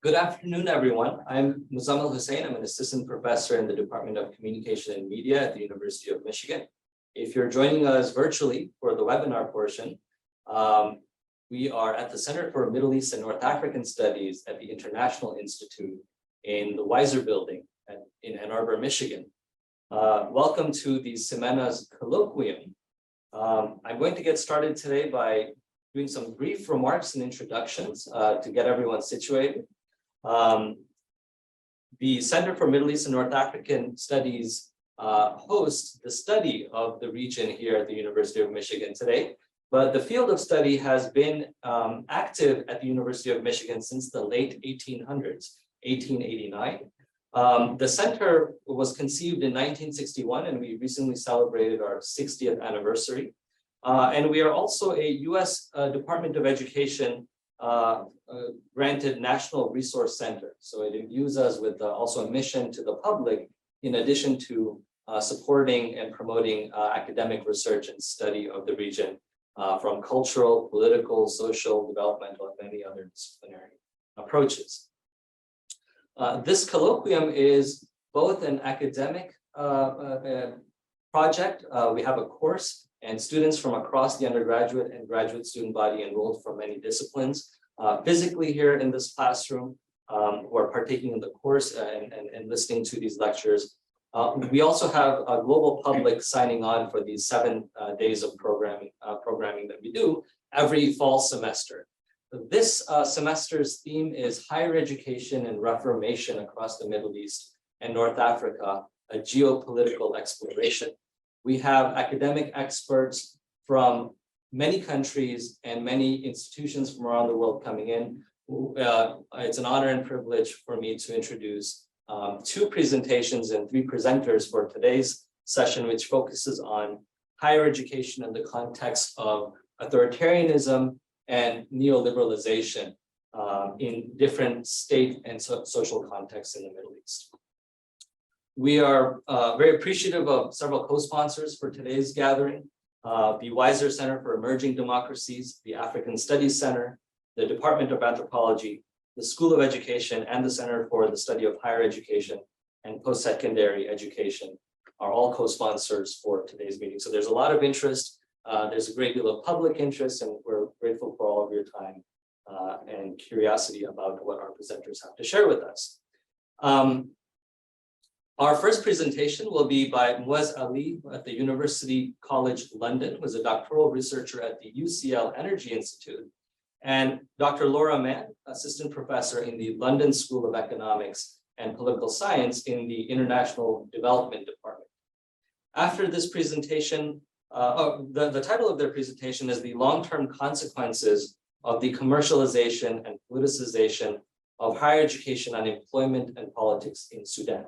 Good afternoon, everyone. I'm Muzammil Hussain. I'm an assistant professor in the Department of Communication and Media at the University of Michigan. If you're joining us virtually for the webinar portion, we are at the Center for Middle East and North African Studies at the International Institute in the Weiser Building in Ann Arbor, Michigan. Welcome to the Semena's Colloquium. I'm going to get started today by doing some brief remarks and introductions to get everyone situated. The Center for Middle East and North African Studies hosts the study of the region here at the University of Michigan today, but the field of study has been active at the University of Michigan since the late 1800s, 1889. The center was conceived in 1961, and we recently celebrated our 60th anniversary. And we are also a U.S. Department of Education granted National Resource Center. So it imbues us with also a mission to the public, in addition to supporting and promoting academic research and study of the region from cultural, political, social, developmental, and many other disciplinary approaches. This colloquium is both an academic project. We have a course, and students from across the undergraduate and graduate student body enrolled from many disciplines physically here in this classroom who are partaking in the course and listening to these lectures. We also have a global public signing on for these 7 days of programming that we do every fall semester. This semester's theme is higher education and reformation across the Middle East and North Africa, a geopolitical exploration. We have academic experts from many countries and many institutions from around the world coming in. It's an honor and privilege for me to introduce 2 presentations and 3 presenters for today's session, which focuses on higher education in the context of authoritarianism and neoliberalization in different state and social contexts in the Middle East. We are very appreciative of several co-sponsors for today's gathering: the Weiser Center for Emerging Democracies, the African Studies Center, the Department of Anthropology, the School of Education, and the Center for the Study of Higher Education and Post-Secondary Education are all co-sponsors for today's meeting. So there's a lot of interest. There's a great deal of public interest, and we're grateful for all of your time and curiosity about what our presenters have to share with us. Our first presentation will be by Muez Ali at the University College London, who is a doctoral researcher at the UCL Energy Institute, and Dr. Laura Mann, assistant professor in the London School of Economics and Political Science in the International Development Department. After this presentation, the title of their presentation is The Long-Term Consequences of the Commercialization and Politicization of Higher Education on Employment and Politics in Sudan.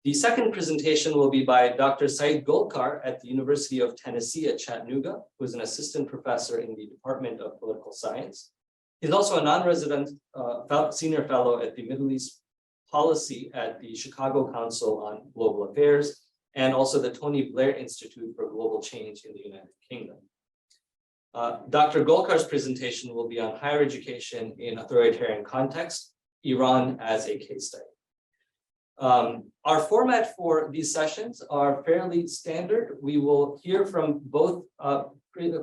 The second presentation will be by Dr. Saeid Golkar at the University of Tennessee at Chattanooga, who is an assistant professor in the Department of Political Science. He's also a non-resident senior fellow at the Middle East Policy at the Chicago Council on Global Affairs, and also the Tony Blair Institute for Global Change in the United Kingdom. Dr. Golkar's presentation will be on higher education in authoritarian context, Iran as a case study. Our format for these sessions are fairly standard. We will hear from both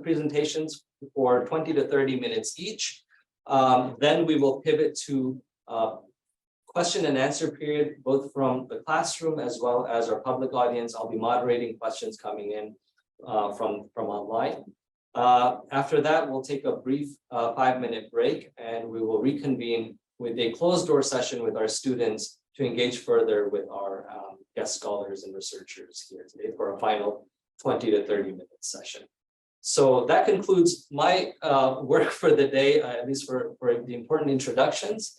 presentations for 20 to 30 minutes each. Then we will pivot to question and answer period, both from the classroom as well as our public audience. I'll be moderating questions coming in from online. After that, we'll take a brief 5-minute break, and we will reconvene with a closed-door session with our students to engage further with our guest scholars and researchers here today for a final 20 to 30-minute session. So that concludes my work for the day, at least for the important introductions.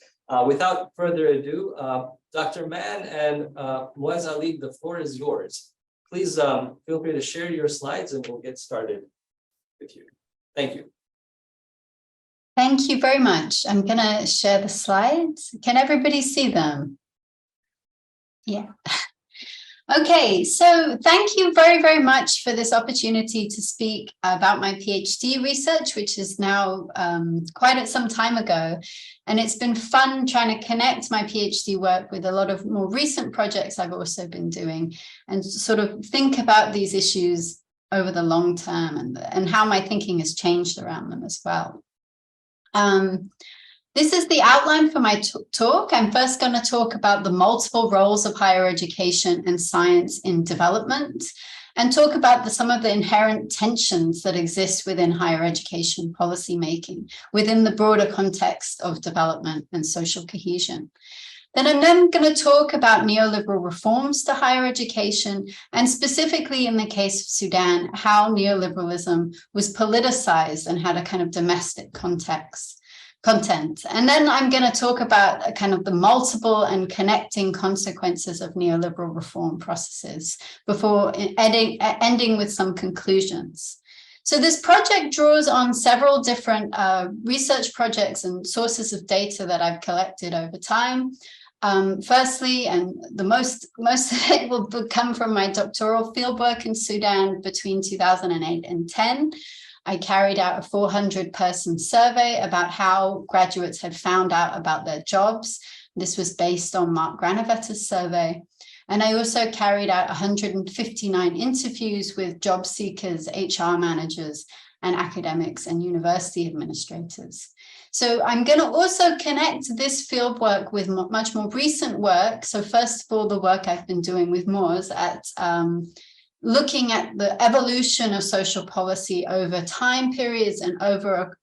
Without further ado, Dr. Mann and Muez Ali, the floor is yours. Please feel free to share your slides, and we'll get started with you. Thank you. Thank you very much. I'm going to share the slides. Can everybody see them? Yeah. Okay, so thank you very, very much for this opportunity to speak about my PhD research, which is now quite some time ago. And it's been fun trying to connect my PhD work with a lot of more recent projects I've also been doing and sort of think about these issues over the long term and how my thinking has changed around them as well. This is the outline for my talk. I'm first going to talk about the multiple roles of higher education and science in development and talk about some of the inherent tensions that exist within higher education policymaking within the broader context of development and social cohesion. Then I'm going to talk about neoliberal reforms to higher education and specifically in the case of Sudan, how neoliberalism was politicized and had a kind of domestic content. And then I'm going to talk about kind of the multiple and connecting consequences of neoliberal reform processes before ending with some conclusions. So this project draws on several different research projects and sources of data that I've collected over time. Firstly, and the most of it will come from my doctoral fieldwork in Sudan between 2008 and 10. I carried out a 400-person survey about how graduates had found out about their jobs. This was based on Mark Granovetter's survey. And I also carried out 159 interviews with job seekers, HR managers, and academics and university administrators. So I'm going to also connect this fieldwork with much more recent work. So first of all, the work I've been doing with Muez at looking at the evolution of social policy over time periods and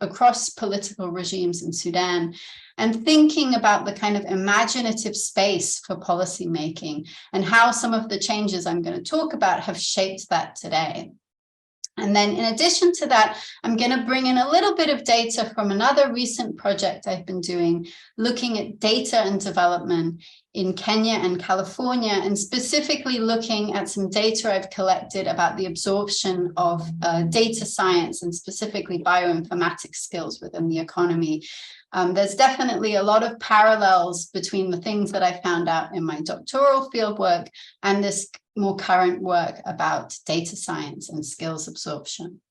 across political regimes in Sudan, and thinking about the kind of imaginative space for policy making and how some of the changes I'm going to talk about have shaped that today. And then in addition to that, I'm going to bring in a little bit of data from another recent project I've been doing, looking at data and development in Kenya and California, and specifically looking at some data I've collected about the absorption of data science and specifically bioinformatics skills within the economy. There's definitely a lot of parallels between the things that I found out in my doctoral fieldwork and this more current work about data science and skills absorption.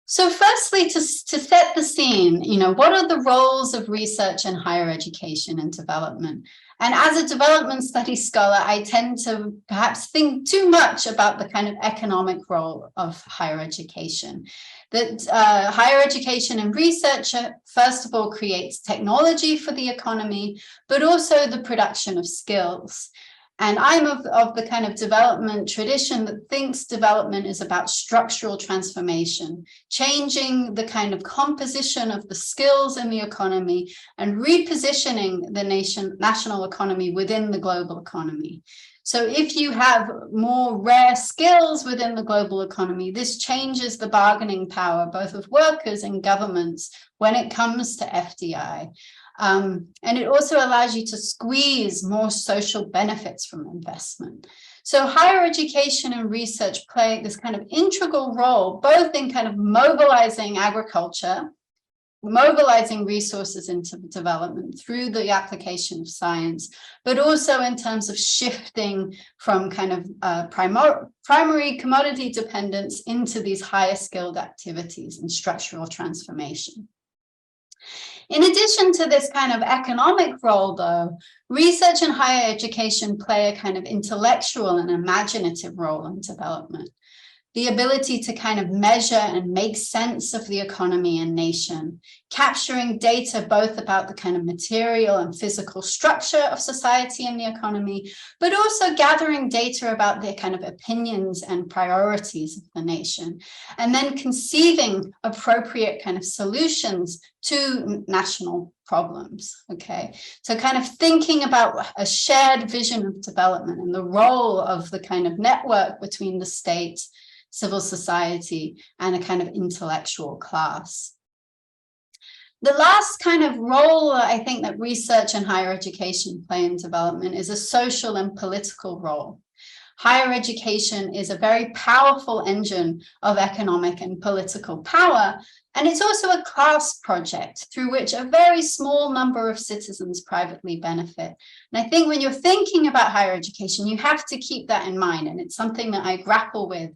So firstly, to set the scene, what are the roles of research in higher education and development? And as a development studies scholar, I tend to perhaps think too much about the kind of economic role of higher education. That higher education and research, first of all, creates technology for the economy, but also the production of skills. And I'm of the kind of development tradition that thinks development is about structural transformation, changing the kind of composition of the skills in the economy and repositioning the national economy within the global economy. So if you have more rare skills within the global economy, this changes the bargaining power, both of workers and governments when it comes to FDI. And it also allows you to squeeze more social benefits from investment. So higher education and research play this kind of integral role, both in kind of mobilizing agriculture, mobilizing resources into development through the application of science, but also in terms of shifting from kind of primary commodity dependence into these higher skilled activities and structural transformation. In addition to this kind of economic role, though, research and higher education play a kind of intellectual and imaginative role in development. The ability to kind of measure and make sense of the economy and nation, capturing data both about the kind of material and physical structure of society and the economy, but also gathering data about the kind of opinions and priorities of the nation, and then conceiving appropriate kind of solutions to national problems, okay? So kind of thinking about a shared vision of development and the role of the kind of network between the state, civil society, and a kind of intellectual class. The last kind of role I think that research and higher education play in development is a social and political role. Higher education is a very powerful engine of economic and political power And it's also a class project through which a very small number of citizens privately benefit. And I think when you're thinking about higher education, you have to keep that in mind. And it's something that I grapple with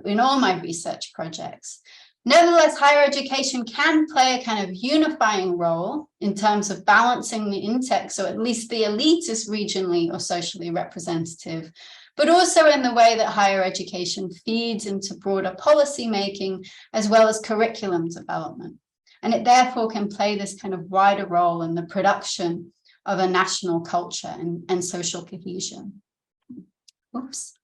in all my research projects. Nevertheless, higher education can play a kind of unifying role in terms of balancing the index, so at least the elite is regionally or socially representative, but also in the way that higher education feeds into broader policy making as well as curriculum development. And it therefore can play this kind of wider role in the production of a national culture and social cohesion. Oops.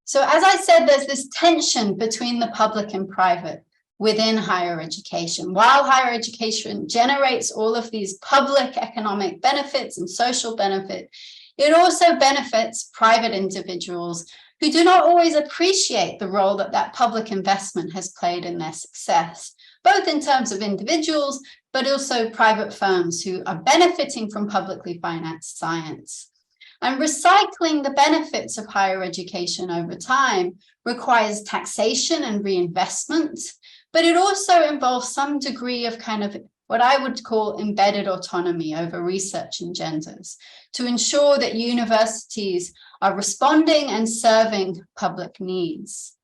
So as I said, there's this tension between the public and private within higher education. While higher education generates all of these public economic benefits and social benefit, it also benefits private individuals who do not always appreciate the role that that public investment has played in their success, both in terms of individuals, but also private firms who are benefiting from publicly financed science. And recycling the benefits of higher education over time requires taxation and reinvestment, but it also involves some degree of kind of what I would call embedded autonomy over research engenders to ensure that universities are responding and serving public needs.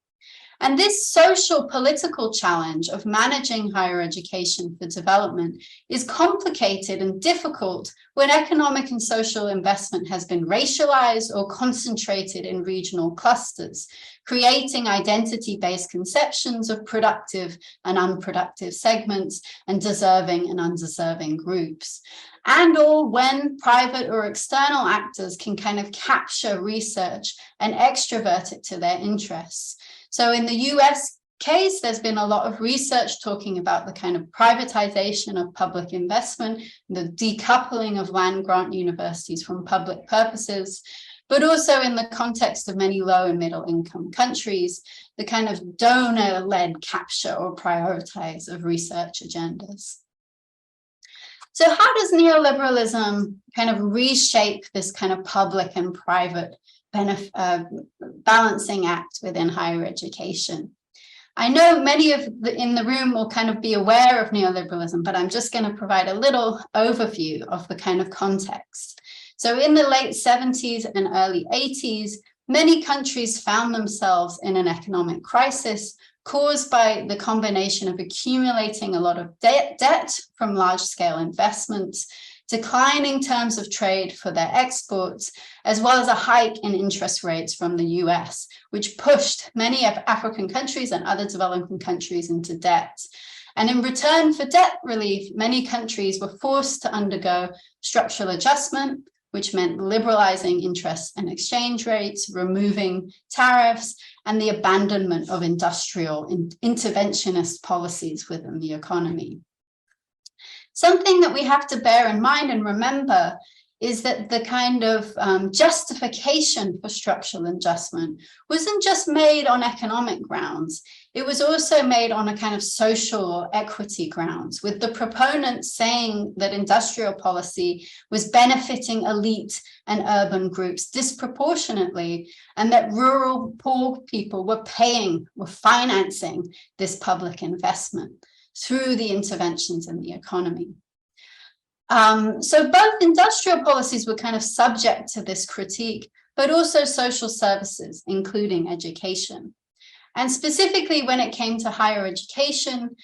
And this social political challenge of managing higher education for development is complicated and difficult when economic and social investment has been racialized or concentrated in regional clusters, creating identity-based conceptions of productive and unproductive segments and deserving and undeserving groups. And or when private or external actors can kind of capture research and extrovert it to their interests. So in the US case, there's been a lot of research talking about the kind of privatization of public investment, the decoupling of land-grant universities from public purposes, but also in the context of many low and middle income countries, the kind of donor-led capture or prioritize of research agendas. So how does neoliberalism kind of reshape this kind of public and private balancing act within higher education? I know many of in the room will kind of be aware of neoliberalism, but I'm just going to provide a little overview of the kind of context. So in the late 70s and early 80s, many countries found themselves in an economic crisis caused by the combination of accumulating a lot of debt from large-scale investments, declining terms of trade for their exports, as well as a hike in interest rates from the US, which pushed many of African countries and other developing countries into debt. And in return for debt relief, many countries were forced to undergo structural adjustment, which meant liberalizing interest and exchange rates, removing tariffs, and the abandonment of industrial and interventionist policies within the economy. Something that we have to bear in mind and remember is that the kind of justification for structural adjustment wasn't just made on economic grounds. It was also made on a kind of social or equity grounds, with the proponents saying that industrial policy was benefiting elite and urban groups disproportionately, and that rural poor people were financing this public investment through the interventions in the economy. So both industrial policies were kind of subject to this critique, but also social services, including education. And specifically when it came to higher education,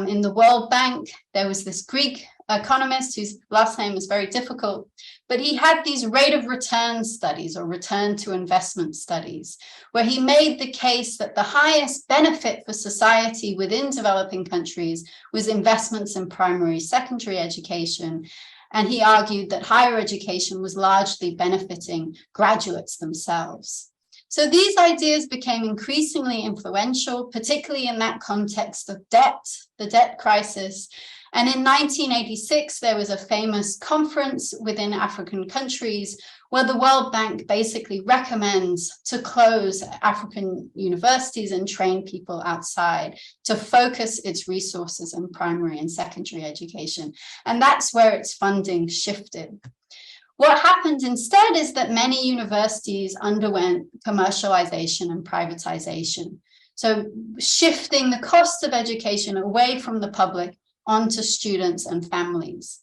in the World Bank, there was this Greek economist whose last name is very difficult, but he had these rate of return studies or return to investment studies, where he made the case that the highest benefit for society within developing countries was investments in primary, secondary education. And he argued that higher education was largely benefiting graduates themselves. So these ideas became increasingly influential, particularly in that context of debt, the debt crisis. And in 1986, there was a famous conference within African countries where the World Bank basically recommends to close African universities and train people outside to focus its resources on primary and secondary education. And that's where its funding shifted. What happened instead is that many universities underwent commercialization and privatization. So shifting the cost of education away from the public onto students and families.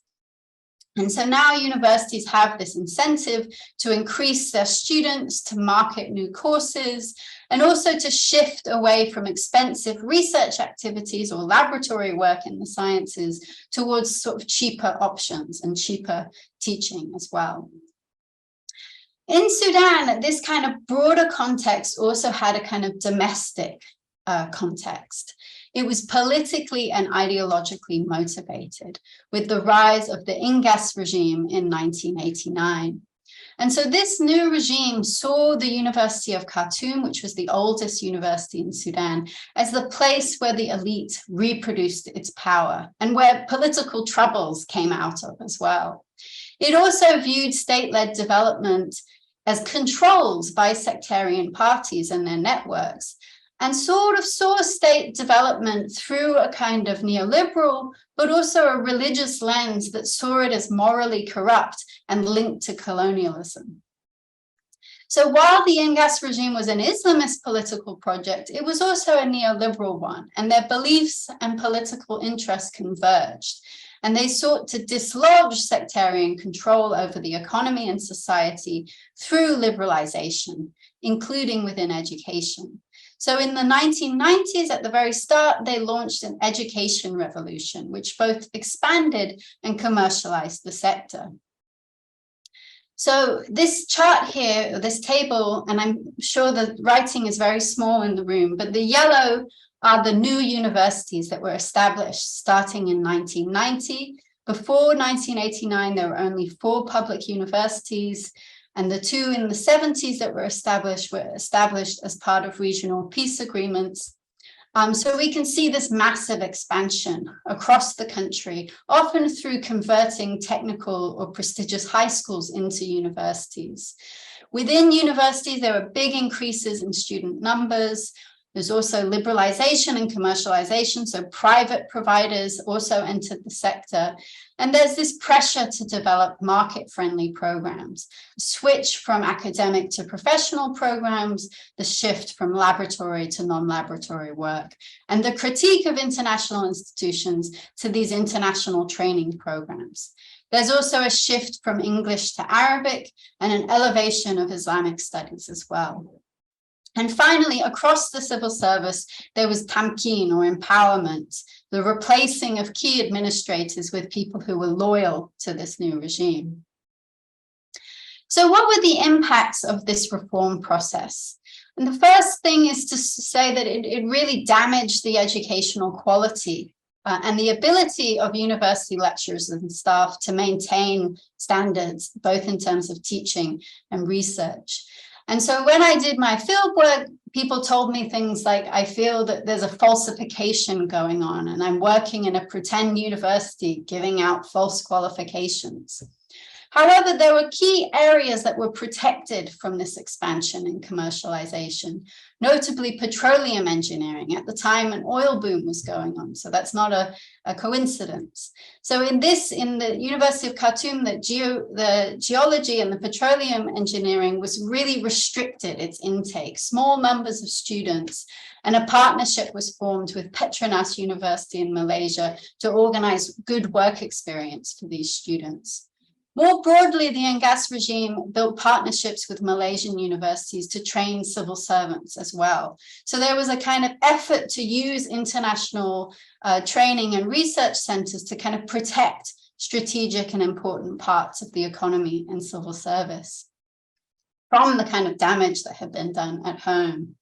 And so now universities have this incentive to increase their students, to market new courses, and also to shift away from expensive research activities or laboratory work in the sciences towards sort of cheaper options and cheaper teaching as well. In Sudan, this kind of broader context also had a kind of domestic context. It was politically and ideologically motivated with the rise of the Ingas regime in 1989. And so this new regime saw the University of Khartoum, which was the oldest university in Sudan, as the place where the elite reproduced its power and where political troubles came out of as well. It also viewed state-led development as controlled by sectarian parties and their networks, and sort of saw state development through a kind of neoliberal, but also a religious lens that saw it as morally corrupt and linked to colonialism. So while the Ingas regime was an Islamist political project, it was also a neoliberal one, and their beliefs and political interests converged. And they sought to dislodge sectarian control over the economy and society through liberalization, including within education. So in the 1990s, at the very start, they launched an education revolution, which both expanded and commercialized the sector. So this chart here, this table, and I'm sure the writing is very small in the room, but the yellow are the new universities that were established starting in 1990. Before 1989, there were only 4 public universities, and the 2 in the 70s that were established as part of regional peace agreements. So we can see this massive expansion across the country, often through converting technical or prestigious high schools into universities. Within universities, there were big increases in student numbers. There's also liberalization and commercialization, so private providers also entered the sector. And there's this pressure to develop market-friendly programs, switch from academic to professional programs, the shift from laboratory to non-laboratory work, and the critique of international institutions to these international training programs. There's also a shift from English to Arabic and an elevation of Islamic studies as well. And finally, across the civil service, there was tamkeen or empowerment, the replacing of key administrators with people who were loyal to this new regime. So what were the impacts of this reform process? And the first thing is to say that it really damaged the educational quality and the ability of university lecturers and staff to maintain standards, both in terms of teaching and research. And so when I did my field work, people told me things like, I feel that there's a falsification going on and I'm working in a pretend university giving out false qualifications. However, there were key areas that were protected from this expansion and commercialization, notably petroleum engineering. At the time, an oil boom was going on, so that's not a coincidence. So in the University of Khartoum, the geology and the petroleum engineering was really restricted, its intake, small numbers of students, and a partnership was formed with Petronas University in Malaysia to organize good work experience for these students. More broadly, the Ingas regime built partnerships with Malaysian universities to train civil servants as well. So there was a kind of effort to use international training and research centers to kind of protect strategic and important parts of the economy and civil service from the kind of damage that had been done at home.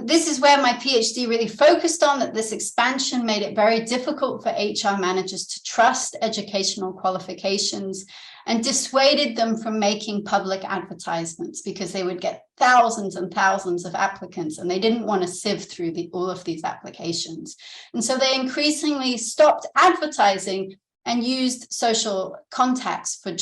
This is where my PhD really focused on, that this expansion made it very difficult for HR managers to trust educational qualifications and dissuaded them from making public advertisements because they would get thousands and thousands of applicants and they didn't want to sift through all of these applications. And so they increasingly stopped advertising and used social contacts for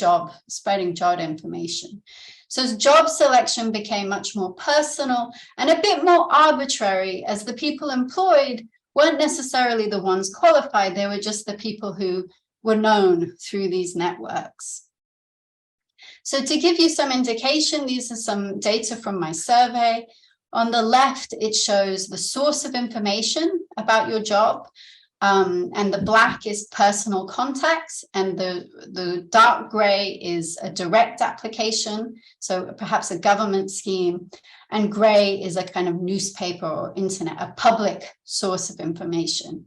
spreading job information. So job selection became much more personal and a bit more arbitrary, as the people employed weren't necessarily the ones qualified, they were just the people who were known through these networks. So to give you some indication, these are some data from my survey. On the left, it shows the source of information about your job. And the black is personal contacts, and the dark gray is a direct application, so perhaps a government scheme, and gray is a kind of newspaper or internet, a public source of information.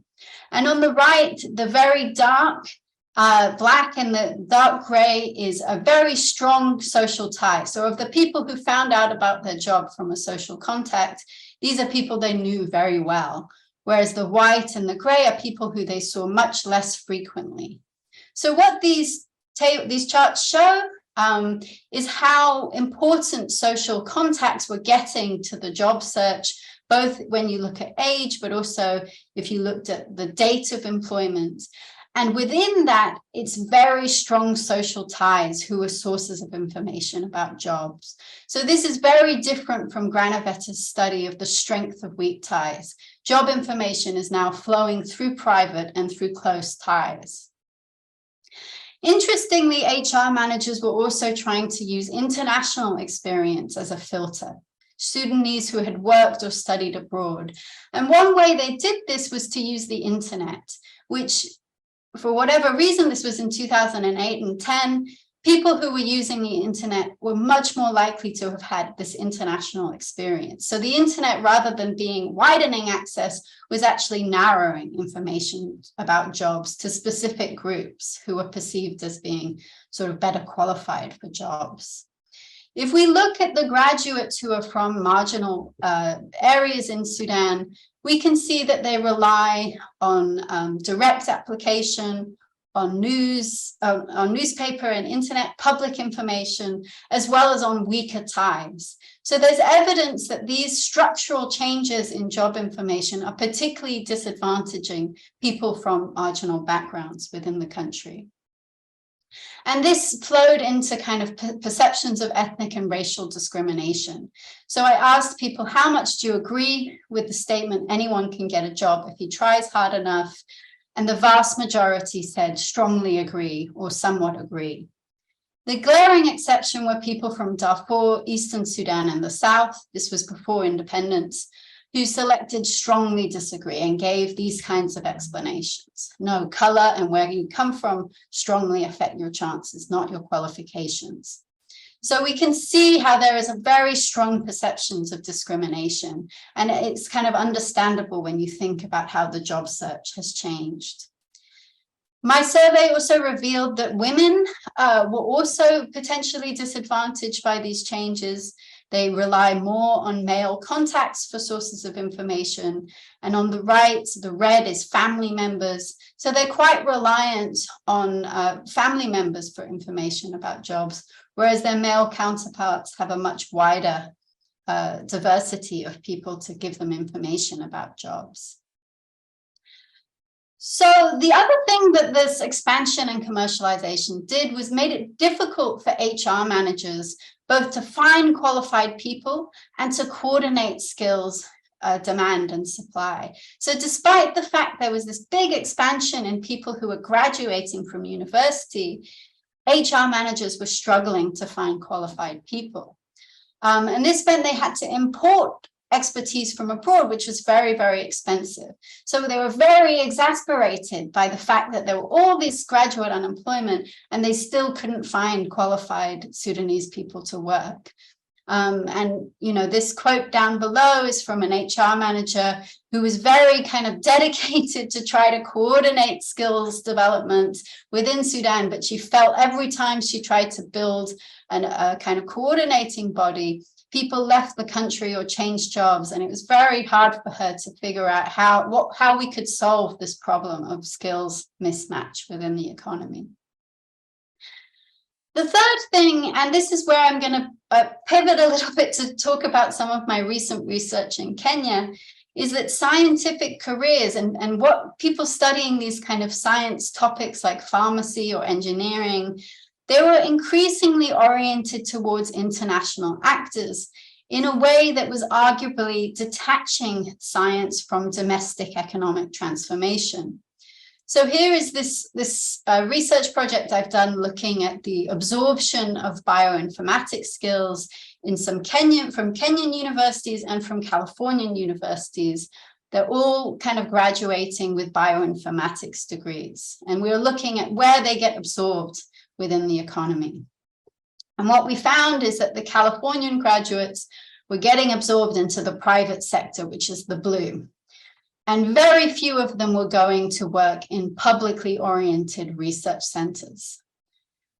And on the right, the very dark black and the dark gray is a very strong social tie. So of the people who found out about their job from a social contact, these are people they knew very well. Whereas the white and the gray are people who they saw much less frequently. So what these charts show is how important social contacts were getting to the job search, both when you look at age, but also if you looked at the date of employment. And within that, it's very strong social ties who are sources of information about jobs. So this is very different from Granovetter's study of the strength of weak ties. Job information is now flowing through private and through close ties. Interestingly, HR managers were also trying to use international experience as a filter. Sudanese who had worked or studied abroad. And one way they did this was to use the internet, which for whatever reason, this was in 2008 and 10, people who were using the internet were much more likely to have had this international experience. So the internet, rather than being widening access, was actually narrowing information about jobs to specific groups who were perceived as being sort of better qualified for jobs. If we look at the graduates who are from marginal areas in Sudan, we can see that they rely on direct application, on newspaper and internet public information, as well as on weaker ties. So there's evidence that these structural changes in job information are particularly disadvantaging people from marginal backgrounds within the country. And this flowed into kind of perceptions of ethnic and racial discrimination. So I asked people, how much do you agree with the statement, anyone can get a job if he tries hard enough? And the vast majority said strongly agree or somewhat agree. The glaring exception were people from Darfur, Eastern Sudan, and the South. This was before independence, who selected strongly disagree and gave these kinds of explanations. No, color and where you come from strongly affect your chances, not your qualifications. So we can see how there is a very strong perceptions of discrimination, and it's kind of understandable when you think about how the job search has changed. My survey also revealed that women were also potentially disadvantaged by these changes. They rely more on male contacts for sources of information. And on the right, the red is family members. So they're quite reliant on family members for information about jobs, whereas their male counterparts have a much wider diversity of people to give them information about jobs. So the other thing that this expansion and commercialization did was made it difficult for HR managers both to find qualified people and to coordinate skills, demand and supply. So despite the fact there was this big expansion in people who were graduating from university, HR managers were struggling to find qualified people. And this meant they had to import expertise from abroad, which was very, very expensive. So they were very exasperated by the fact that there were all this graduate unemployment and they still couldn't find qualified Sudanese people to work. And, you know, this quote down below is from an HR manager who was very kind of dedicated to try to coordinate skills development within Sudan, but she felt every time she tried to build a kind of coordinating body, people left the country or changed jobs, and it was very hard for her to figure out how we could solve this problem of skills mismatch within the economy. The third thing, and this is where I'm going to pivot a little bit to talk about some of my recent research in Kenya, is that scientific careers and what people studying these kind of science topics like pharmacy or engineering, they were increasingly oriented towards international actors in a way that was arguably detaching science from domestic economic transformation. So here is this research project I've done looking at the absorption of bioinformatics skills in some Kenyan universities and from Californian universities. They're all kind of graduating with bioinformatics degrees. And we're looking at where they get absorbed within the economy. And what we found is that the Californian graduates were getting absorbed into the private sector, which is the blue. And very few of them were going to work in publicly oriented research centers.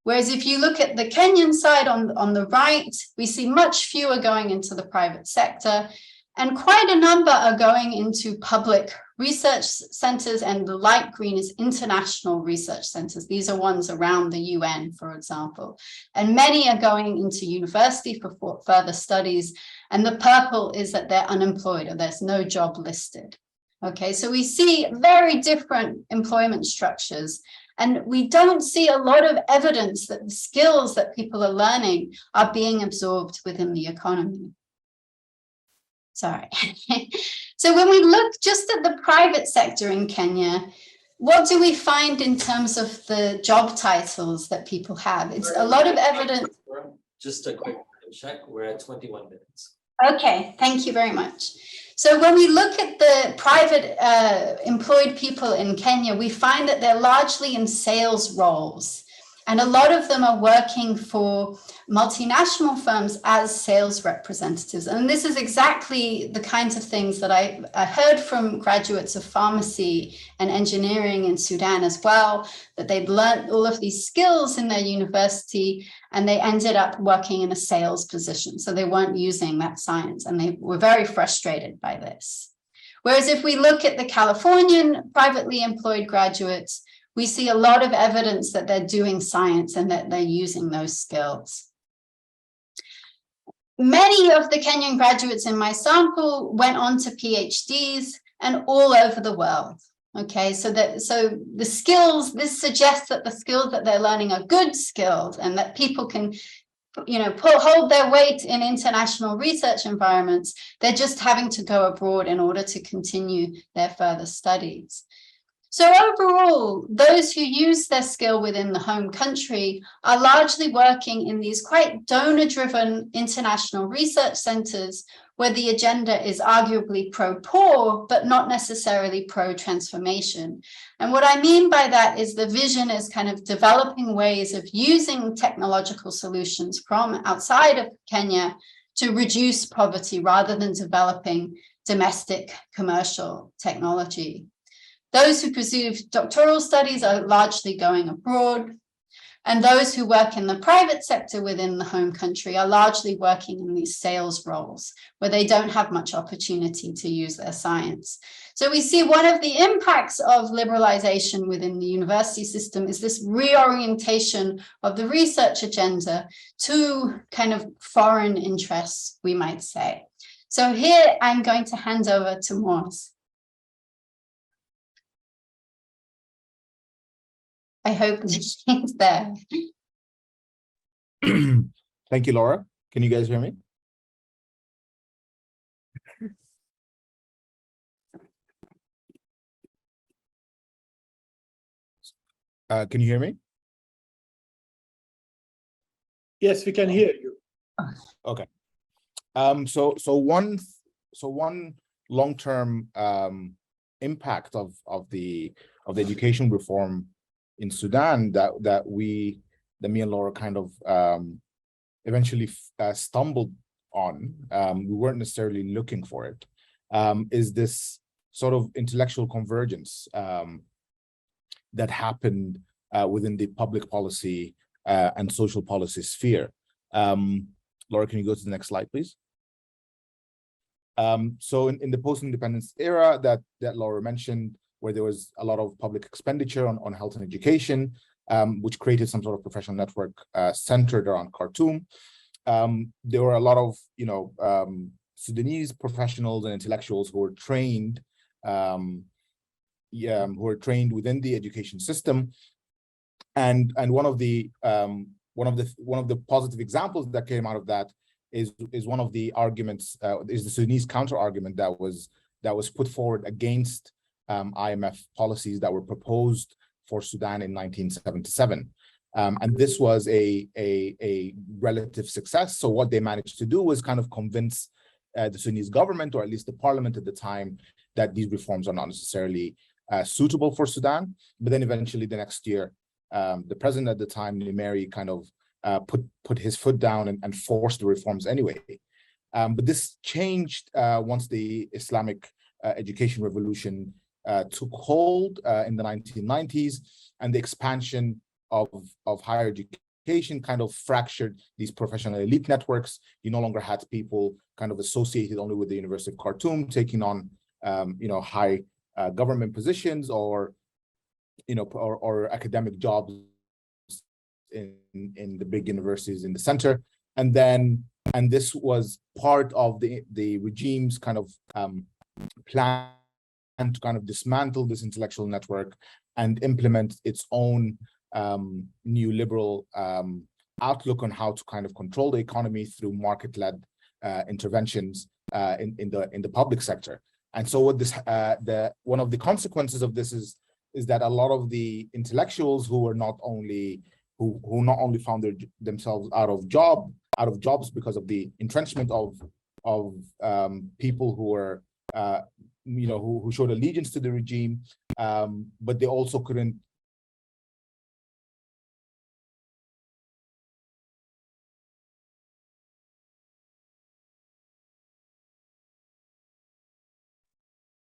Whereas if you look at the Kenyan side on the right, we see much fewer going into the private sector, and quite a number are going into public research centers, and the light green is international research centers. These are ones around the UN, for example. And many are going into university for further studies, and the purple is that they're unemployed or there's no job listed. Okay, so we see very different employment structures, and we don't see a lot of evidence that the skills that people are learning are being absorbed within the economy. Sorry. So when we look just at the private sector in Kenya, what do we find in terms of the job titles that people have? It's a lot of evidence. Just a quick check, we're at 21 minutes. Okay, thank you very much. So when we look at the private employed people in Kenya, we find that they're largely in sales roles. And a lot of them are working for multinational firms as sales representatives. And this is exactly the kinds of things that I heard from graduates of pharmacy and engineering in Sudan as well, that they'd learned all of these skills in their university and they ended up working in a sales position. So they weren't using that science, and they were very frustrated by this. Whereas if we look at the Californian privately employed graduates, we see a lot of evidence that they're doing science and that they're using those skills. Many of the Kenyan graduates in my sample went on to PhDs and all over the world. Okay, so the skills, this suggests that the skills that they're learning are good skills and that people can, hold their weight in international research environments. They're just having to go abroad in order to continue their further studies. So overall, those who use their skill within the home country are largely working in these quite donor-driven international research centers where the agenda is arguably pro-poor, but not necessarily pro-transformation. And what I mean by that is the vision is kind of developing ways of using technological solutions from outside of Kenya to reduce poverty rather than developing domestic commercial technology. Those who pursue doctoral studies are largely going abroad, and those who work in the private sector within the home country are largely working in these sales roles where they don't have much opportunity to use their science. So we see one of the impacts of liberalization within the university system is this reorientation of the research agenda to kind of foreign interests, we might say. So here I'm going to hand over to Muez. I hope this is there. Thank you, Laura. Can you guys hear me? Can you hear me? Yes, we can hear you. Okay. So one long-term impact of the education reform in Sudan that me and Laura kind of eventually stumbled on, we weren't necessarily looking for it, is this sort of intellectual convergence that happened within the public policy and social policy sphere. Laura, can you go to the next slide, please? So in the post-independence era that Laura mentioned, where there was a lot of public expenditure on health and education, which created some sort of professional network centered around Khartoum. There were a lot of Sudanese professionals and intellectuals who were trained, within the education system, and one of the positive examples that came out of that is one of the arguments, is the Sudanese counter argument that was put forward against IMF policies that were proposed for Sudan in 1977. And this was a relative success. So what they managed to do was kind of convince the Sudanese government, or at least the parliament at the time, that these reforms are not necessarily suitable for Sudan. But then eventually the next year, the president at the time, Nimeri, kind of put his foot down and forced the reforms anyway. But this changed once the Islamic education revolution took hold in the 1990s, and the expansion of higher education kind of fractured these professional elite networks. You no longer had people kind of associated only with the University of Khartoum taking on high government positions or academic jobs in the big universities in the center. And this was part of the regime's kind of plan to kind of dismantle this intellectual network and implement its own neoliberal outlook on how to kind of control the economy through market-led interventions in the public sector. And so what this one of the consequences of this is that a lot of the intellectuals who not only found themselves out of jobs because of the entrenchment of people who were who showed allegiance to the regime, but they also couldn't.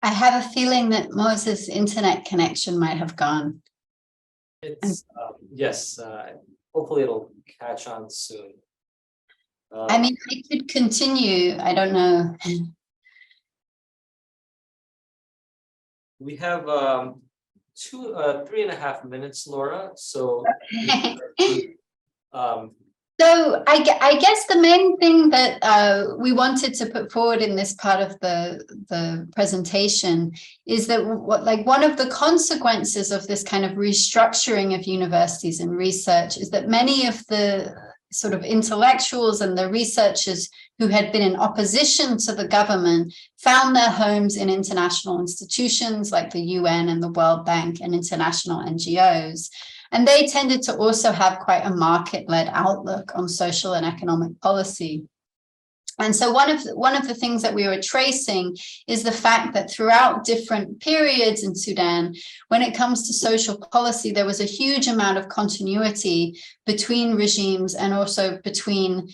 I have a feeling that Muez's internet connection might have gone. It's yes. Hopefully, it'll catch on soon. I mean, I could continue. I don't know. We have 3.5 minutes, Laura. So So I guess the main thing that we wanted to put forward in this part of the presentation is that one of the consequences of this kind of restructuring of universities and research is that many of the sort of intellectuals and the researchers who had been in opposition to the government found their homes in international institutions like the UN and the World Bank and international NGOs. And they tended to also have quite a market-led outlook on social and economic policy. And so one of the things that we were tracing is the fact that throughout different periods in Sudan, when it comes to social policy, there was a huge amount of continuity between regimes and also between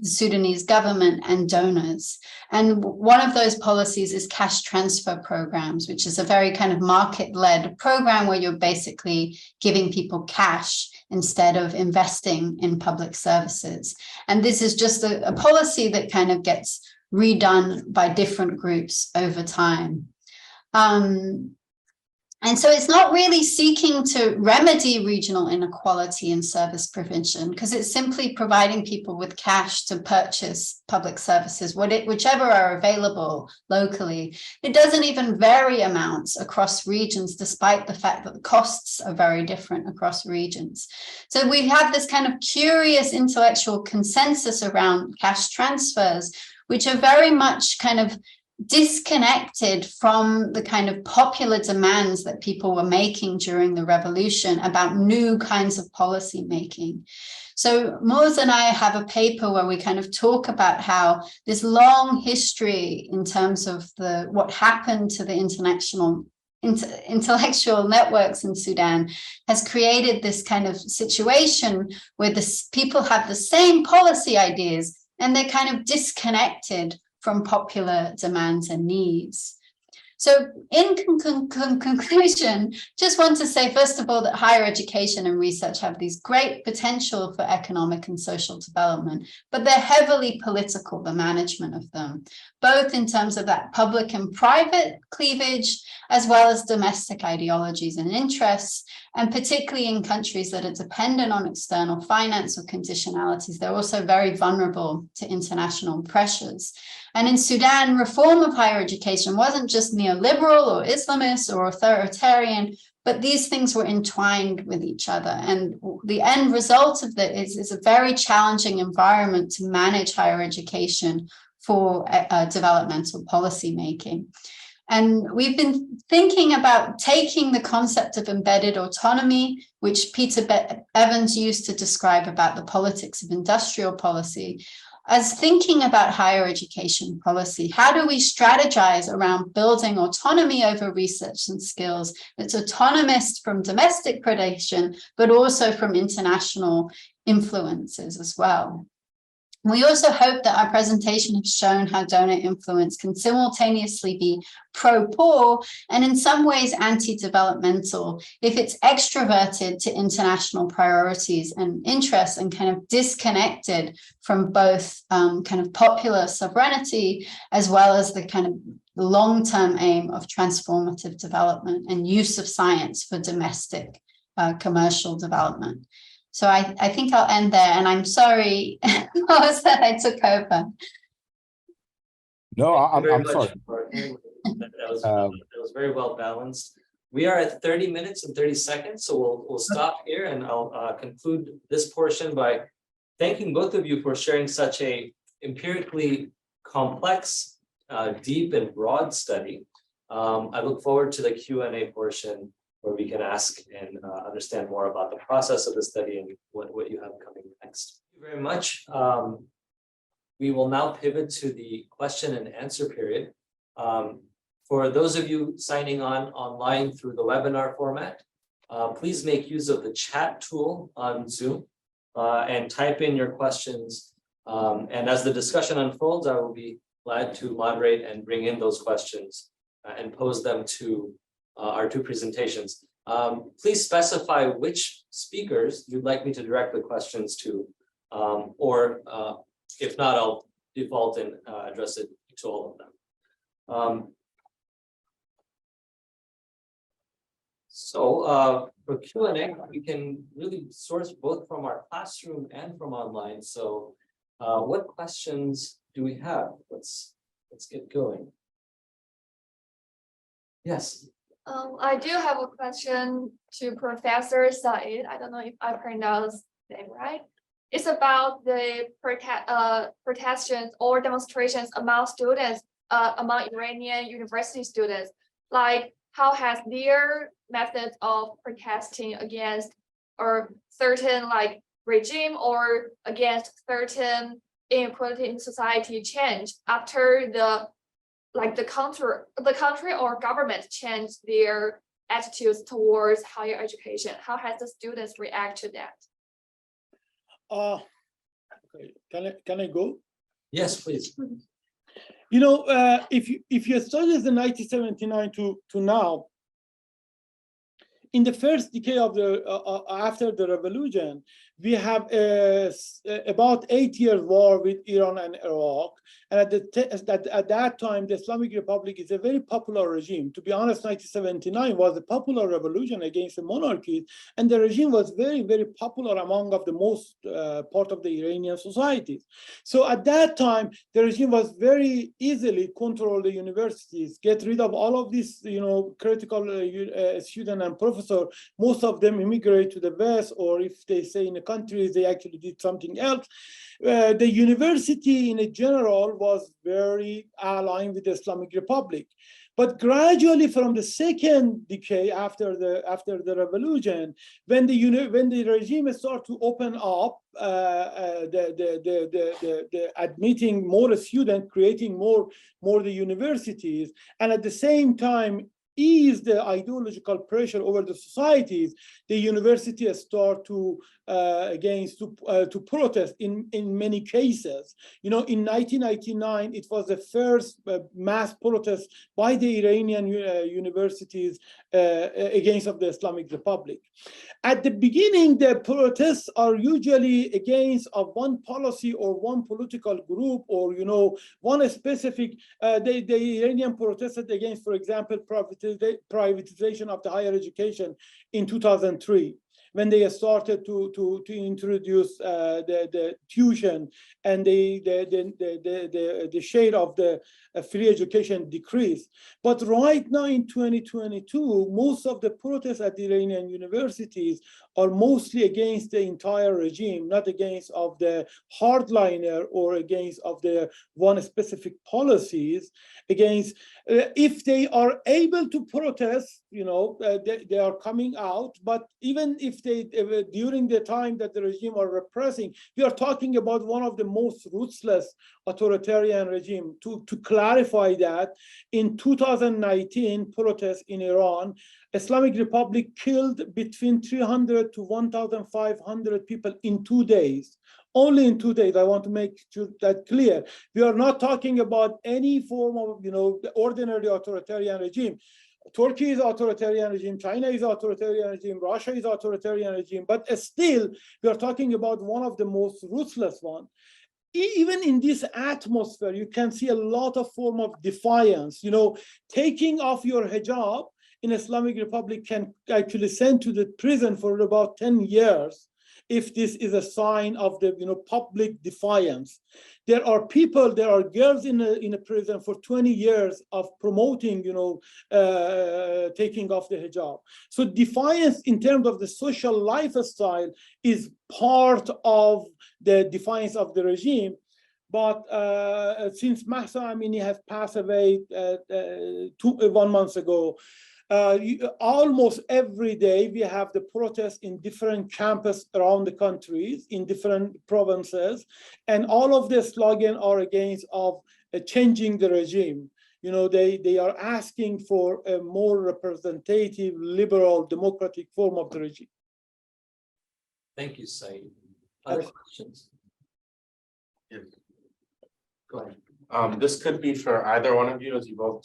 the Sudanese government and donors. And one of those policies is cash transfer programs, which is a very kind of market-led program where you're basically giving people cash instead of investing in public services. And this is just a policy that kind of gets redone by different groups over time. And so it's not really seeking to remedy regional inequality in service provision, because it's simply providing people with cash to purchase public services, whichever are available locally. It doesn't even vary amounts across regions, despite the fact that the costs are very different across regions. So we have this kind of curious intellectual consensus around cash transfers, which are very much kind of disconnected from the kind of popular demands that people were making during the revolution about new kinds of policy making. So Muez and I have a paper where we kind of talk about how this long history in terms of what happened to the intellectual networks in Sudan has created this kind of situation where people have the same policy ideas and they're kind of disconnected from popular demands and needs. So in conclusion, just want to say, first of all, that higher education and research have these great potential for economic and social development, but they're heavily political, the management of them, both in terms of that public and private cleavage, as well as domestic ideologies and interests, and particularly in countries that are dependent on external finance or conditionalities, they're also very vulnerable to international pressures. And in Sudan, reform of higher education wasn't just neoliberal or Islamist or authoritarian, but these things were entwined with each other. And the end result of that is a very challenging environment to manage higher education for developmental policy making. And we've been thinking about taking the concept of embedded autonomy, which Peter Evans used to describe about the politics of industrial policy, as thinking about higher education policy. How do we strategize around building autonomy over research and skills that's autonomous from domestic predation, but also from international influences as well? We also hope that our presentation has shown how donor influence can simultaneously be pro-poor and in some ways anti-developmental if it's extroverted to international priorities and interests and kind of disconnected from both kind of popular sovereignty as well as the kind of long-term aim of transformative development and use of science for domestic commercial development. So I think I'll end there, and I'm sorry that I took over. No, I'm sorry. That was very well balanced. We are at 30 minutes and 30 seconds, so we'll stop here, and I'll conclude this portion by thanking both of you for sharing such a empirically complex, deep and broad study. I look forward to the Q&A portion where we can ask and understand more about the process of the study and what you have coming next. Thank you very much. We will now pivot to the question and answer period. For those of you signing on online through the webinar format, please make use of the chat tool on Zoom and type in your questions. And as the discussion unfolds, I will be glad to moderate and bring in those questions and pose them to our two presentations. Please specify which speakers you'd like me to direct the questions to, or if not, I'll default and address it to all of them. So for Q&A, we can really source both from our classroom and from online. So what questions do we have? Let's get going. Yes. I do have a question to Professor Saeid. I don't know if I pronounced the name right. It's about the protestations or demonstrations among students, among Iranian university students. Like, how has their methods of protesting against or certain like regime or against certain inequality in society changed after the country or government changed their attitudes towards higher education? How has the students react to that? Okay. Can I go? Yes, please. You know, if you study the 1979 to now, in the first decade of the after the revolution, we have about 8 years war with Iran and Iraq, and at that time, the Islamic Republic is a very popular regime. To be honest, 1979 was a popular revolution against the monarchies, and the regime was very, very popular among of the most part of the Iranian societies. So at that time, the regime was very easily control the universities, get rid of all of these, critical student and professor. Most of them immigrate to the West, or if they stay in the countries, they actually did something else. The university in general was very aligned with the Islamic Republic. But gradually, from the second decade after the revolution, when the regime started to open up, the admitting more students, creating more the universities, and at the same time ease the ideological pressure over the societies, the universities start to protest in many cases. In 1999, it was the first mass protest by the Iranian universities against of the Islamic Republic. At the beginning, the protests are usually against of one policy or one political group, or one specific. The Iranian protested against, for example, privatization of the higher education in 2003. when they started to introduce the tuition and the share of the free education decreased. But right now in 2022, most of the protests at the Iranian universities are mostly against the entire regime, not against of the hardliner or against of the one specific policies. Against, if they are able to protest, they are coming out. But even if they, during the time that the regime are repressing, we are talking about one of the most ruthless authoritarian regime. To clarify that, in 2019 protests in Iran, Islamic Republic killed between 300 to 1,500 people in 2 days. Only in 2 days. I want to make sure that clear. We are not talking about any form of, the ordinary authoritarian regime. Turkey is authoritarian regime, China is authoritarian regime, Russia is authoritarian regime, but still we are talking about one of the most ruthless one. Even in this atmosphere, you can see a lot of form of defiance. Taking off your hijab in Islamic Republic can actually send to the prison for about 10 years. If this is a sign of the public defiance. There are people, there are girls in a prison for 20 years of promoting, taking off the hijab. So defiance in terms of the social lifestyle is part of the defiance of the regime. But since Mahsa Amini has passed away 1 month ago, almost every day we have the protests in different campuses around the countries, in different provinces, and all of the slogans are against of changing the regime. They are asking for a more representative, liberal, democratic form of the regime. Thank you, Saeid. Other questions? Yes. Go ahead. This could be for either one of you, as you both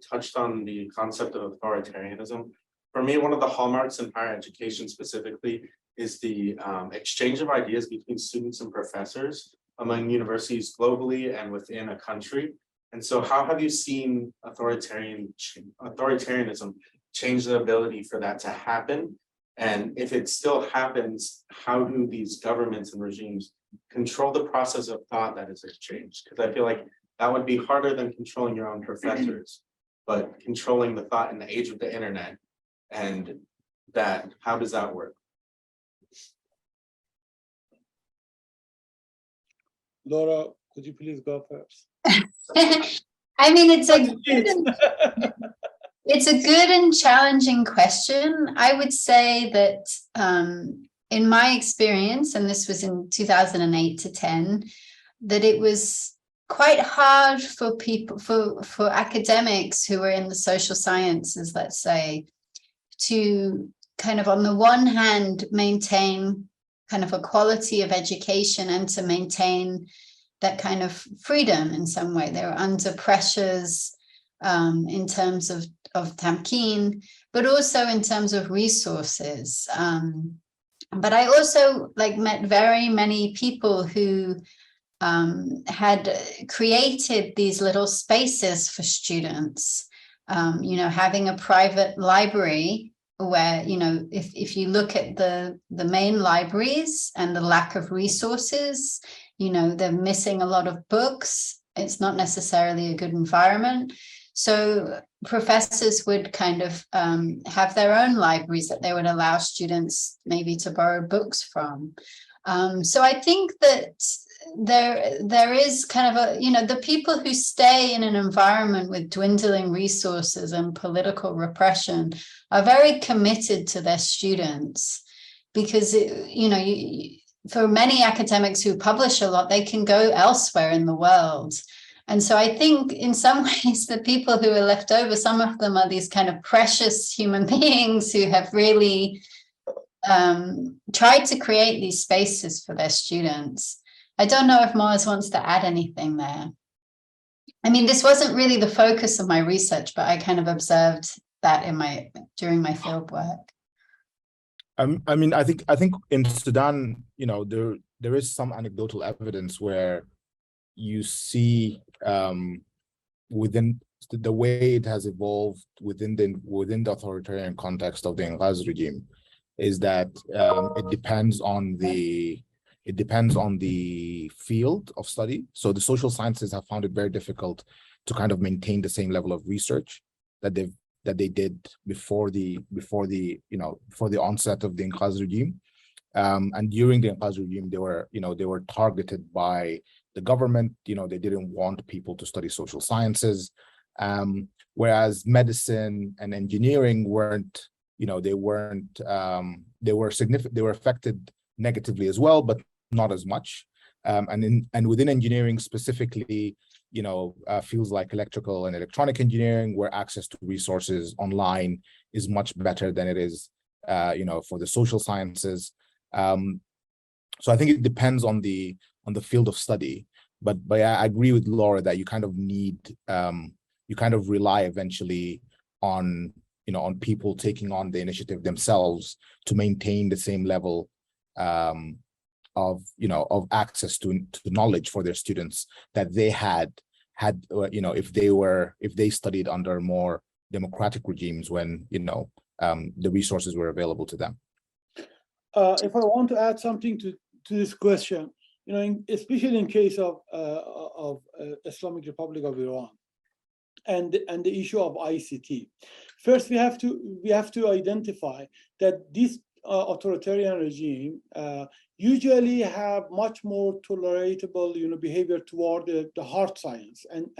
touched on the concept of authoritarianism. For me, one of the hallmarks in higher education specifically is the exchange of ideas between students and professors among universities globally and within a country. And so how have you seen authoritarianism change the ability for that to happen? And if it still happens, how do these governments and regimes control the process of thought that is exchanged? Because I feel like that would be harder than controlling your own professors, but controlling the thought in the age of the internet, and that, how does that work? Laura, could you please go first? I mean, it's a good and challenging question. I would say that in my experience, and this was in 2008 to 10, that it was quite hard for people, for academics who were in the social sciences, let's say, to kind of on the one hand maintain kind of a quality of education and to maintain that kind of freedom in some way. They were under pressures in terms of tamkeen, but also in terms of resources. But I also met very many people who had created these little spaces for students, having a private library where, if you look at the main libraries and the lack of resources, they're missing a lot of books. It's not necessarily a good environment. So professors would kind of have their own libraries that they would allow students maybe to borrow books from. So I think that there is kind of the people who stay in an environment with dwindling resources and political repression are very committed to their students, because for many academics who publish a lot, they can go elsewhere in the world. And so I think in some ways, the people who are left over, some of them are these kind of precious human beings who have really tried to create these spaces for their students. I don't know if Muez wants to add anything there. I mean, this wasn't really the focus of my research, but I kind of observed that during my field work. I mean, I think in Sudan, there is some anecdotal evidence where you see within the way it has evolved within the authoritarian context of the Enghaz regime, is that it depends on the field of study. So the social sciences have found it very difficult to kind of maintain the same level of research that they did before the onset of the Inqaz regime. And during the Inqaz regime, they were targeted by the government. They didn't want people to study social sciences, whereas medicine and engineering weren't. They were affected negatively as well, but not as much. And within engineering specifically, fields like electrical and electronic engineering, where access to resources online is much better than it is, for the social sciences. So I think it depends on the field of study, but I agree with Laura that you kind of need, you kind of rely eventually on people taking on the initiative themselves to maintain the same level of access to knowledge for their students that they had if they studied under more democratic regimes when the resources were available to them. If I want to add something to this question, especially in case of Islamic Republic of Iran and the issue of ICT, first we have to identify that this authoritarian regime usually have much more tolerable behavior toward the hard science and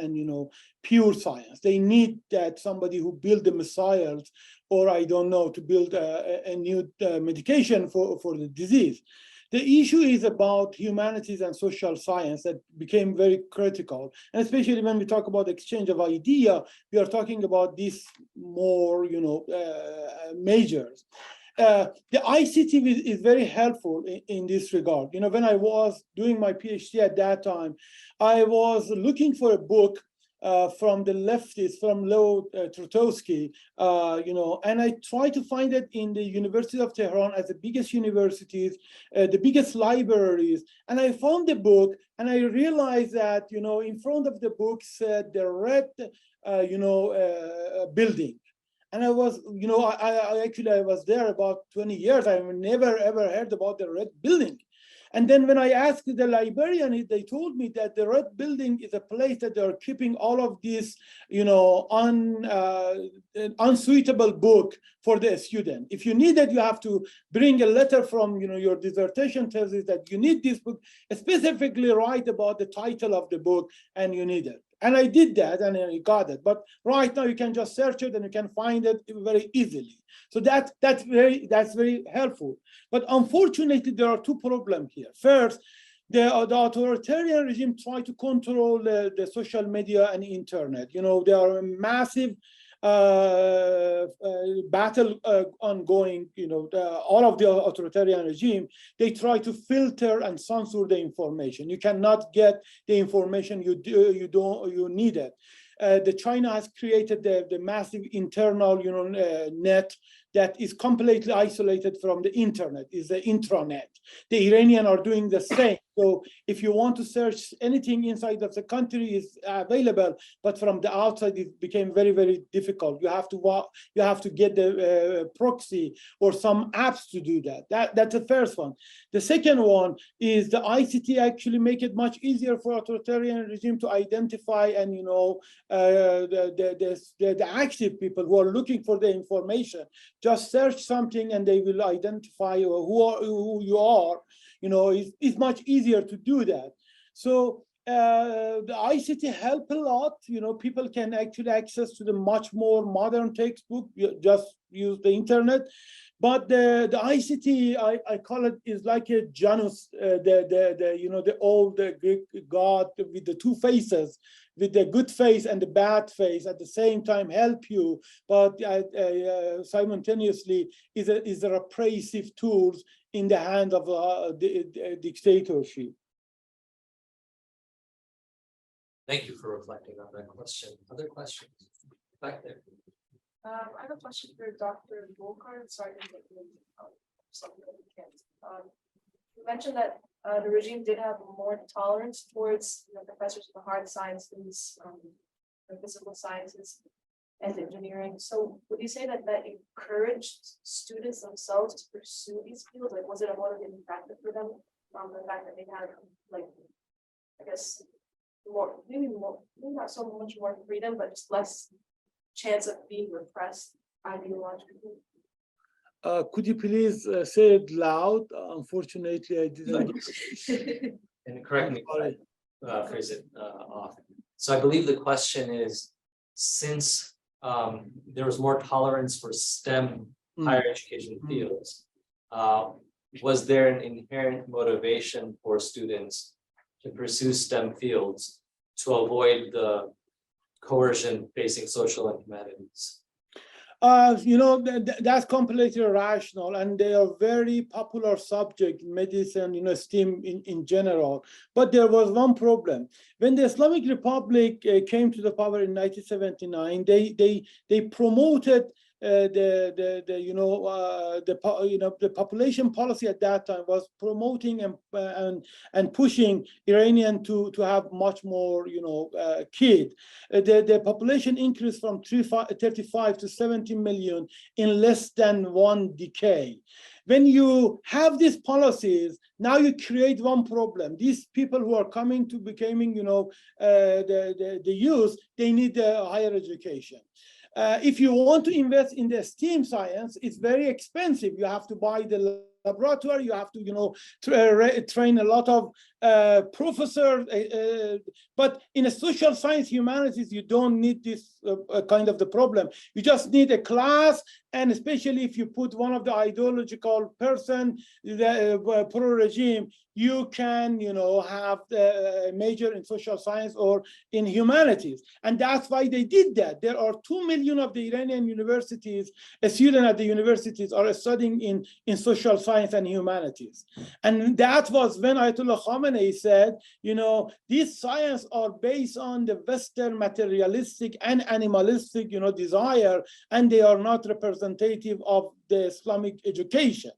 pure science. They need that somebody who build the missiles, or I don't know, to build a new medication for the disease. The issue is about humanities and social science that became very critical. And especially when we talk about exchange of idea, we are talking about these more, measures. The ICT is very helpful in this regard. When I was doing my PhD at that time, I was looking for a book from the leftists, from Leo Trotsky, and I tried to find it in the University of Tehran as the biggest universities, the biggest libraries, and I found the book, and I realized that, in front of the book said the red, building. And I was, I was there about 20 years. I never, ever heard about the red building. And then when I asked the librarian, they told me that the red building is a place that they're keeping all of these, unsuitable book for the student. If you need it, you have to bring a letter from, your dissertation thesis that you need this book, specifically write about the title of the book, and you need it. And I did that, and I got it. But right now, you can just search it, and you can find it very easily. So that's very helpful. But unfortunately, there are two problems here. First, the authoritarian regime try to control the social media and internet. There are a massive battle ongoing. All of the authoritarian regime, they try to filter and censor the information. You cannot get the information you need it. The China has created the massive internal net that is completely isolated from the internet, is the intranet. The Iranians are doing the same. So if you want to search anything inside of the country, is available, but from the outside it became very, very difficult. You have to get the proxy or some apps to do that. That's the first one. The second one is the ICT actually make it much easier for authoritarian regime to identify and the active people who are looking for the information. Just search something and they will identify who you are. It's much easier to do that. So the ICT help a lot. People can actually access to the much more modern textbook. You just use the internet. But the ICT, I call it, is like a Janus, the old Greek god with the two faces, with the good face and the bad face at the same time help you, but simultaneously is a repressive tools in the hand of the dictatorship. Thank you for reflecting on that question. Other questions? Back there. I have a question for Dr. Golkar. Sorry to get something that we can't. You mentioned that the regime did have more tolerance towards professors of the hard sciences, the physical sciences. and engineering. So would you say that that encouraged students themselves to pursue these fields? Like, was it a motivating factor for them? The fact that they had, like, I guess, maybe not so much more freedom, but just less chance of being repressed ideologically. Could you please say it loud? Unfortunately, I didn't. And correct me if I phrase it off. So I believe the question is, since there was more tolerance for STEM higher education fields, was there an inherent motivation for students to pursue STEM fields to avoid the coercion facing social and humanities? That's completely rational, and they are very popular subject, medicine, STEM in general. But there was one problem. When the Islamic Republic came to the power in 1979, they promoted the population policy at that time was promoting and pushing Iranian to have much more kids. The population increased from 35 to 70 million in less than one decade. When you have these policies, now you create one problem. These people who are coming to becoming, the youth, they need a higher education. If you want to invest in the STEM science, it's very expensive. You have to buy the laboratory, you have to, train a lot of professors. But in a social science humanities, you don't need this kind of the problem. You just need a class, and especially if you put one of the ideological person, the pro-regime, you can, have a major in social science or in humanities. And that's why they did that. There are 2 million of the Iranian universities, students at the universities are studying in social science and humanities. And that was when Ayatollah Khamenei said, these science are based on the Western materialistic and animalistic, desire, and they are not representative of the Islamic education.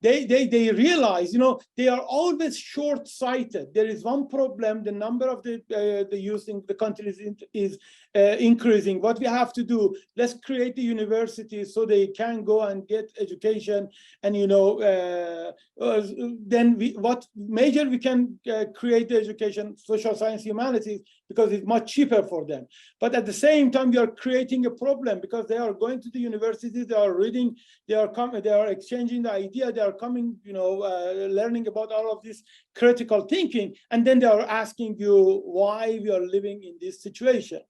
They realize, they are always short-sighted. There is one problem: the number of the youth in the country is increasing. What we have to do, let's create the universities so they can go and get education. And then what major we can create the education, social science, humanities, because it's much cheaper for them. But at the same time, we are creating a problem because they are going to the universities, they are reading, they are exchanging the idea, they are coming, learning about all of this critical thinking, and then they are asking you why we are living in this situation.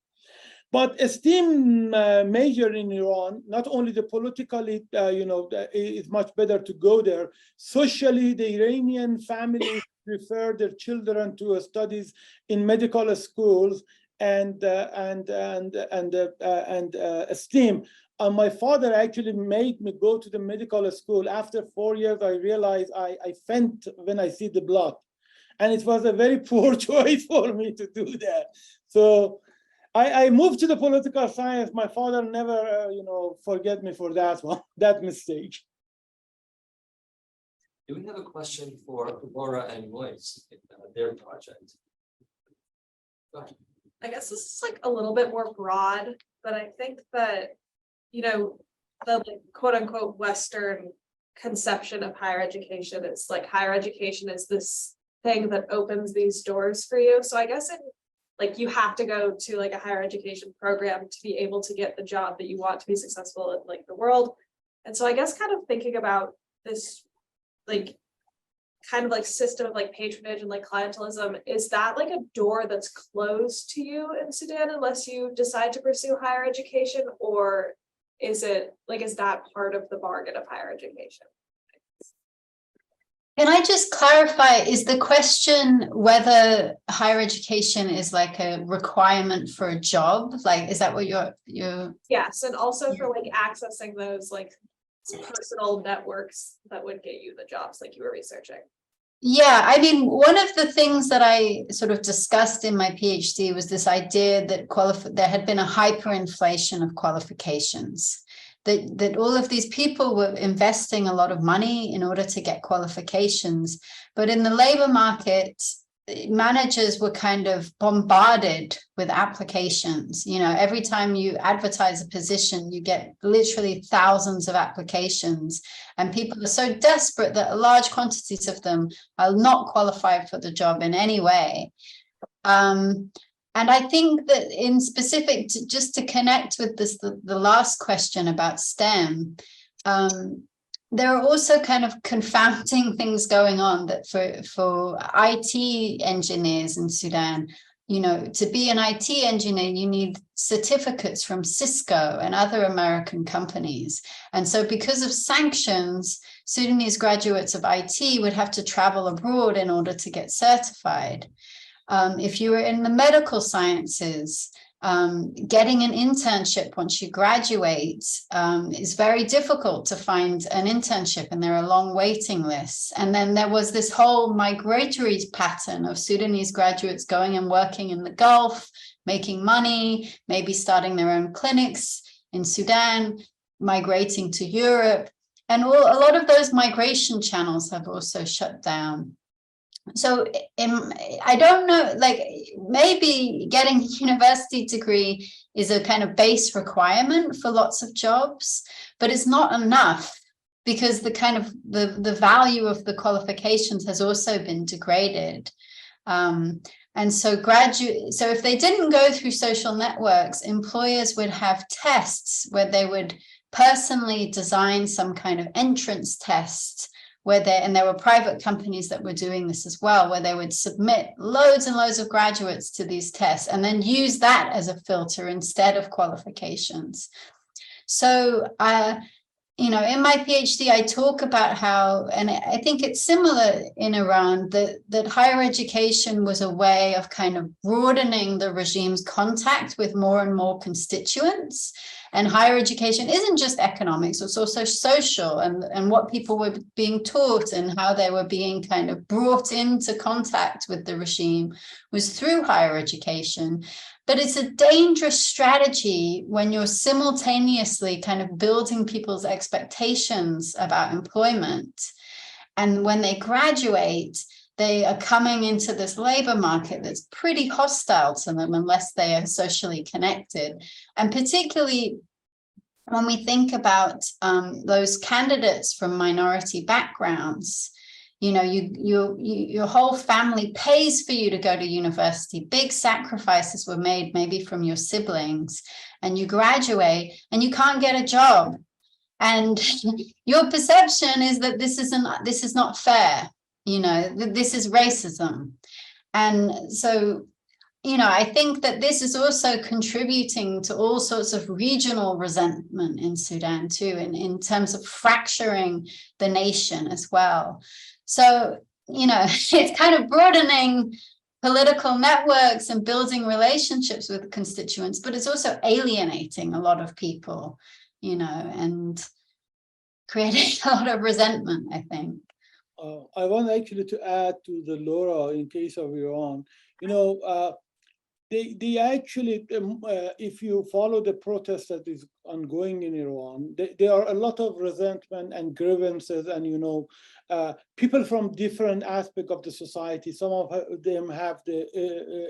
But a STEM major in Iran, not only the politically, it's much better to go there. Socially, the Iranian families prefer their children to studies in medical schools and STEM. My father actually made me go to the medical school. After 4 years, I realized I faint when I see the blood. And it was a very poor choice for me to do that. So I moved to the political science. My father never, forget me for that one, that mistake. Do we have a question for Laura and Muez in their project? Go ahead. I guess this is like a little bit more broad, but I think that, the quote unquote Western conception of higher education is like higher education is this thing that opens these doors for you. So I guess you have to go to like a higher education program to be able to get the job that you want to be successful in the world. And so I guess kind of thinking about this system of patronage and clientelism, is that a door that's closed to you in Sudan unless you decide to pursue higher education, or is it is that part of the bargain of higher education? Can I just clarify, is the question whether higher education is a requirement for a job? Is that what you're Yes, and also for accessing those personal networks that would get you the jobs you were researching? Yeah, I mean, one of the things that I sort of discussed in my PhD was this idea that there had been a hyperinflation of qualifications, that all of these people were investing a lot of money in order to get qualifications. But in the labor market, managers were kind of bombarded with applications. You know, every time you advertise a position, you get literally thousands of applications, and people are so desperate that large quantities of them are not qualified for the job in any way. And I think that in specific, just to connect with this, the last question about STEM, there are also kind of confounding things going on that for IT engineers in Sudan, you know, to be an IT engineer, you need certificates from Cisco and other American companies. And so because of sanctions, Sudanese graduates of IT would have to travel abroad in order to get certified. If you were in the medical sciences, getting an internship once you graduate is very difficult to find an internship, and there are long waiting lists. And then there was this whole migratory pattern of Sudanese graduates going and working in the Gulf, making money, maybe starting their own clinics in Sudan, migrating to Europe. And a lot of those migration channels have also shut down. So I don't know, like maybe getting a university degree is a kind of base requirement for lots of jobs, but it's not enough, because the kind of the value of the qualifications has also been degraded. And so if they didn't go through social networks, employers would have tests where they would personally design some kind of entrance test, and there were private companies that were doing this as well, where they would submit loads and loads of graduates to these tests and then use that as a filter instead of qualifications. So, you know, in my PhD, I talk about how, and I think it's similar in Iran, that higher education was a way of kind of broadening the regime's contact with more and more constituents. And higher education isn't just economics, it's also social, and what people were being taught and how they were being kind of brought into contact with the regime was through higher education. But it's a dangerous strategy when you're simultaneously kind of building people's expectations about employment. And when they graduate, they are coming into this labor market that's pretty hostile to them unless they are socially connected. And particularly when we think about those candidates from minority backgrounds, you know, your whole family pays for you to go to university. Big sacrifices were made, maybe from your siblings, and you graduate and you can't get a job. And your perception is that this is not fair. You know, this is racism. And so, you know, I think that this is also contributing to all sorts of regional resentment in Sudan too, in terms of fracturing the nation as well. So, you know, it's kind of broadening political networks and building relationships with constituents, but it's also alienating a lot of people, you know, and creating a lot of resentment, I think. I want actually to add to the Laura in case of Iran. You know, they actually, if you follow the protest that is ongoing in Iran, there are a lot of resentment and grievances, and you know, people from different aspects of the society. Some of them have the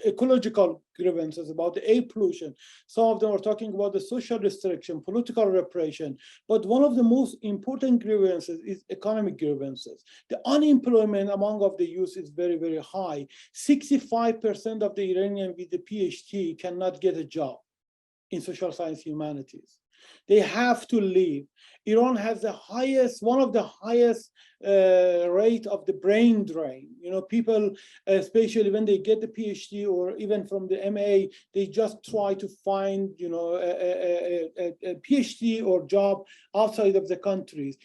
ecological grievances about the air pollution. Some of them are talking about the social restriction, political repression. But one of the most important grievances is economic grievances. The unemployment among of the youth is very, very high. 65% of the Iranians with the PhD cannot get a job in social science humanities. They have to leave. Iran has the highest, one of the highest rate of the brain drain. You know, people, especially when they get the PhD or even from the MA, they just try to find, you know, a PhD or job outside of the countries.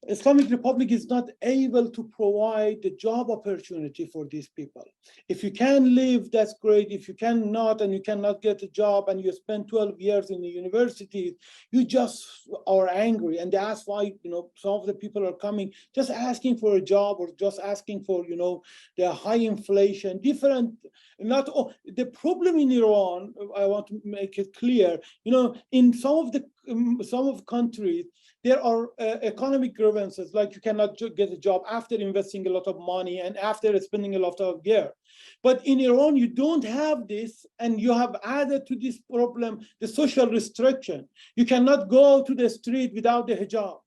Islamic Republic is not able to provide the job opportunity for these people. If you can live, that's great. If you cannot, and you cannot get a job, and you spend 12 years in the university, you just are angry. And that's why, you know, some of the people are coming just asking for a job, or just asking for, you know, the high inflation, different, not all. The problem in Iran, I want to make it clear, you know, in some of countries, there are economic grievances, like you cannot get a job after investing a lot of money and after spending a lot of year. But in Iran, you don't have this, and you have added to this problem the social restriction. You cannot go to the street without the hijab.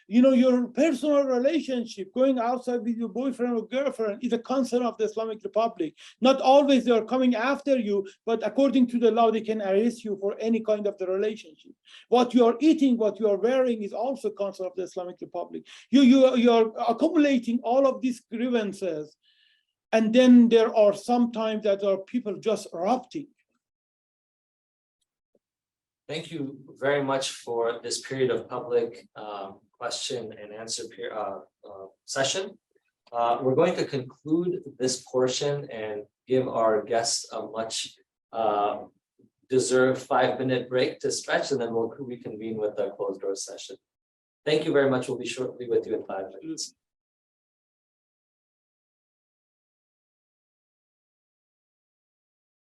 You know, your personal relationship, going outside with your boyfriend or girlfriend, is a concern of the Islamic Republic. Not always they are coming after you, but according to the law, they can arrest you for any kind of the relationship. What you are eating, what you are wearing is also a concern of the Islamic Republic. You are accumulating all of these grievances. And then there are some times that are people just erupting. Thank you very much for this period of public question and answer session. We're going to conclude this portion and give our guests a much deserved 5-minute break to stretch, and then we'll reconvene with the closed door session. Thank you very much. We'll be shortly with you in 5 minutes.